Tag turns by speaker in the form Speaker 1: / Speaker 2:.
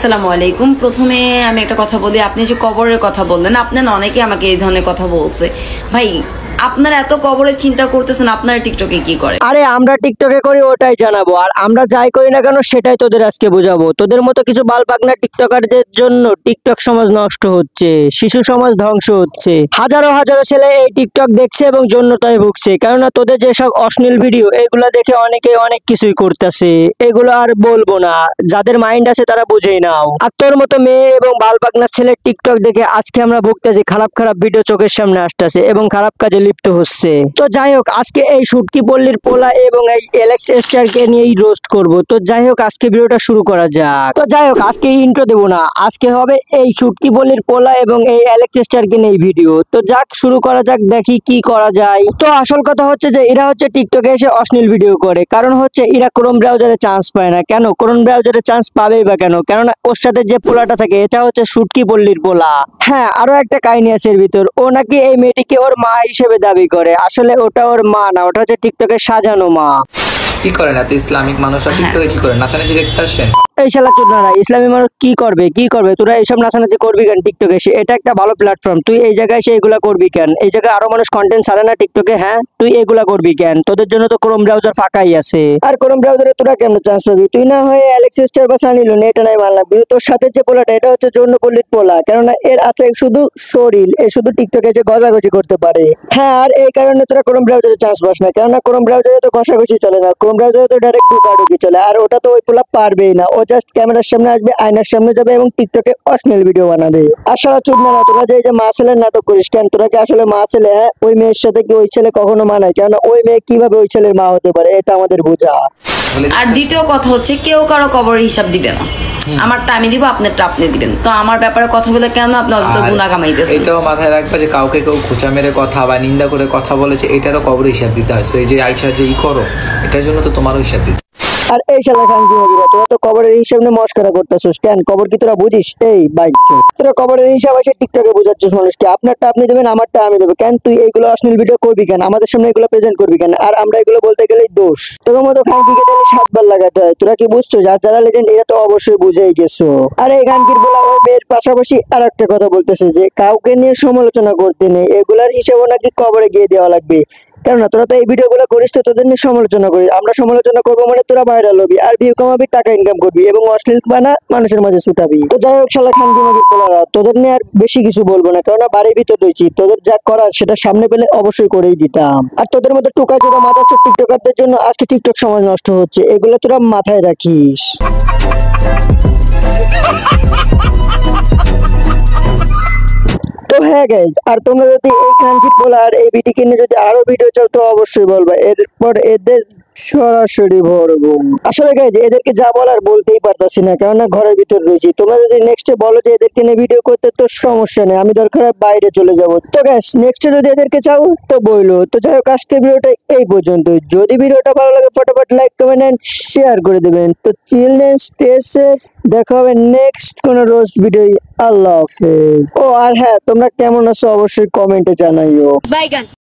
Speaker 1: আসসালামু আলাইকুম। প্রথমে আমি একটা কথা বলি, আপনি যে কবরের কথা বললেন, আপনার অনেকে আমাকে এই ধরনের কথা বলছে। ভাই, আপনারা এত কবরের চিন্তা করতেছেন, আপনারা টিকটকে কি করে?
Speaker 2: আরে আমরা টিকটকে করি ওটাই জানাবো, আর আমরা যাই করি না কেন সেটাই তোদের আজকে বোঝাবো। তোদের মতো কিছু বালপাকনা টিকটকারদের জন্য টিকটক সমাজ নষ্ট হচ্ছে, শিশু সমাজ ধ্বংস হচ্ছে। হাজারো হাজারো ছেলে এই টিকটক দেখছে এবং যৌনতায় ভুগছে, কেননা তোদের যেসব অশ্লীল ভিডিও এগুলা দেখে অনেকে অনেক কিছুই করতেছে। এগুলো আর বলবো না, যাদের মাইন্ড আছে তারা বুঝেই নাও। আর তোর মতো মেয়ে এবং বালপাকনা ছেলের টিকটক দেখে আজকে আমরা ভুগতেছি, খারাপ খারাপ ভিডিও চোখের সামনে আসতেছে এবং খারাপ কাজে লিপ্ত হচ্ছে। তো যাই হোক, আজকে এই শুটকি পল্লীর পোলা এবং এই এলেক্স স্টারকে নিয়েই রোস্ট করব। তো যাই হোক, আজকে ভিডিওটা শুরু করা যাক। তো যাই হোক, আজকে ইন্ট্রো দেবো না, আজকে হবে এই শুটকি পল্লীর পোলা এবং এই এলেক্স স্টারকে নিয়ে ভিডিও। তো যাক, শুরু করা যাক, দেখি কি করা যায়। তো আসল কথা হচ্ছে যে এরা হচ্ছে টিকটকে এসে অশ্লীল ভিডিও করে, কারণ হচ্ছে এরা ক্রোম ব্রাউজারে চান্স পায় না। কেন ক্রোম ব্রাউজারে চান্স পাবেই বা কেন? কেননা ওর সাথে যে পোলাটা থাকে এটা হচ্ছে শুটকি পল্লীর পোলা। হ্যাঁ, আরো একটা কাহিনী আছে এর ভিতর। ও নাকি এই মেয়েটিকে ওর মা হিসেবে দাবি করে, আসলে ওটা ওর মা না, ওটা হচ্ছে টিকটকের সাজানো মা।
Speaker 3: কি করেন এত ইসলামিক মানুষরা টিকটকে কি করেন? নাচানাচি দেখতে আসেন?
Speaker 2: এই শালা চোদনারা, ইসলামী মানুষ কি করবে কি করবে? তোরা এইসব নাচানাচি করবি কেন টিকটকে এসে? এটা একটা ভালো প্ল্যাটফর্ম, তুই এই জায়গায় এসে এগুলা করবি কেন? এই জায়গায় আরো মানুষ কন্টেন্ট ছাড়ে না টিকটকে? হ্যাঁ, তুই এগুলা করবি কেন? তোদের জন্য তো ক্রোম ব্রাউজার ফাঁকাই আছে। আর ক্রোম ব্রাউজারে তোরা কেমন চান্স পাবি? তুই না হয় অ্যালেক্স স্টার বা সানি লিওন, এটা নাই মানলাম, কিন্তু তোর সাথে যে পোলাটা এটা হচ্ছে যৌনপল্লীর পোলা, কেননা এর আছে শুধু শরীর, এ শুধু টিকটকে এসে ঘষাঘষি করতে পারে। হ্যাঁ, আর এই কারণে তোরা ক্রোম ব্রাউজারে চান্স পাস না, কেননা ক্রোম ব্রাউজারে তো ঘষাঘষি চলে না, ক্রোম ব্রাউজারে তো ডাইরেক্ট ঢুকাঢুকি চলে। আর ওটা তো ওই পোলা পারবেই না, ও জাস্ট ক্যামেরার সামনে আসবে, আয়নার সামনে যাবে এবং টিকটকে অশ্লীল ভিডিও বানাবে। আর সারা চোদনারা, তোরা যে এই যে মা ছেলের নাটক করিস কেন? তোরা কি আসলে মা ছেলে? হ্যাঁ, ওই মেয়ের সাথে কি ওই ছেলে কখনো মানায়? কেননা ওই মেয়ে কিভাবে ওই ছেলের মা হতে পারে, এটা আমাদের বোঝা।
Speaker 1: আর দ্বিতীয় কথা হচ্ছে, কেউ কারো কবরের হিসাব দিবে না। আমারটা আমি দিব, আপনারটা আপনি দিবেন। তো আমার ব্যাপারে কথা বলে কেন আপনি অযথা গুনাহ কামাইতেছেন?
Speaker 3: এটাও মাথায় রাখবা যে কাউকে কেউ খোঁচা মেরে কথা বা নিন্দা করে কথা বলেছে, এটারও কবর হিসাব দিতে হয়। এই যে আইসা যে করো, এটার জন্য তো তোমারও হিসাব দিতে।
Speaker 2: আর এই শালা খানকি মজুরা, তোরা তো কবরের হিসাব নিয়ে মস্করা করতেছিস কেন? কবর কি তোরা বুঝিস? এই বাইক, তোরা কবরের হিসাব এসে টিকটকে বোঝাচ্ছিস মানুষকে। আপনারটা আপনি দেবেন, আমারটা আমি দেবো। কেন তুই এইগুলো অশ্লীল ভিডিও করবি কেন? আমাদের সামনে এগুলো প্রেজেন্ট করবি কেন? আর আমরা এগুলো বলতে গেলেই দোষ। তোর মতো খানকিকে তাহলে 7 বার লাগাতে হয়। তোরা কি বুঝছো? যার যারা লেজেন্ড এরা তো অবশ্যই বুঝেই গেছো। আর এই খানকির বলা ওই মেয়ের পাশাপাশি আর একটা কথা বলতেছে যে কাউকে নিয়ে সমালোচনা করতে নেই, এগুলার হিসাবও নাকি কবরে গিয়ে দেওয়া লাগবে। কেননা তোরা তো এই ভিডিও গুলো করিস, তো তোদের নিয়ে সমালোচনা করিস। আমরা সমালোচনা করবো মানে তোরা ভাইরাল হবি আর ভিউ কমাবি, টাকা ইনকাম করবি এবং অশ্লীল বানা মানুষের মাঝে ছুটাবি। তো যাই হোক শালা খানকি মাগির পোলারা, তোদের নিয়ে আর বেশি কিছু বলবো না, কেননা বাড়ির ভিতর রয়েছি। তোদের যা করার সেটা সামনে পেলে অবশ্যই করেই দিতাম। আর তোদের মধ্যে টুকা চোরা মাথা চোর টিকটকারদের জন্য আজকে টিকটক সমাজ নষ্ট হচ্ছে, এগুলো তোরা মাথায় রাখিস। তো হ্যাঁ গাইজ, আর তোমরা যদি এই খানকির পোলার এই ভিডিওকে নিয়ে যদি আরো ভিডিও চাও তো অবশ্যই বলবা, এরপর এদের সরাসরি ভরবো। আসলে গাইজ, এদেরকে যা বলার বলতেই পারতাছি না, কেননা ঘরের ভিতর রয়েছি। তোমরা যদি নেক্সটে বলো যে এদেরকে নিয়ে ভিডিও করতে, তো সমস্যা নেই, আমি দরকার বাইরে চলে যাবো। তো গাইজ, নেক্সটে যদি এদেরকে চাও তো বইলো। তো যাই হোক, আজকের ভিডিওটা এই পর্যন্ত। যদি ভিডিওটা ভালো লাগে ফটাফট লাইক কমেন্ট এন্ড শেয়ার করে দেবেন। তো চিলড্রেন স্টে সেফ, দেখা হবে নেক্সট কোন রোস্ট ভিডিও। আল্লাহ হাফেজ। ও আর হ্যাঁ, তোমরা কেমন আছো অবশ্যই কমেন্টে জানাইও।
Speaker 4: বাইগান।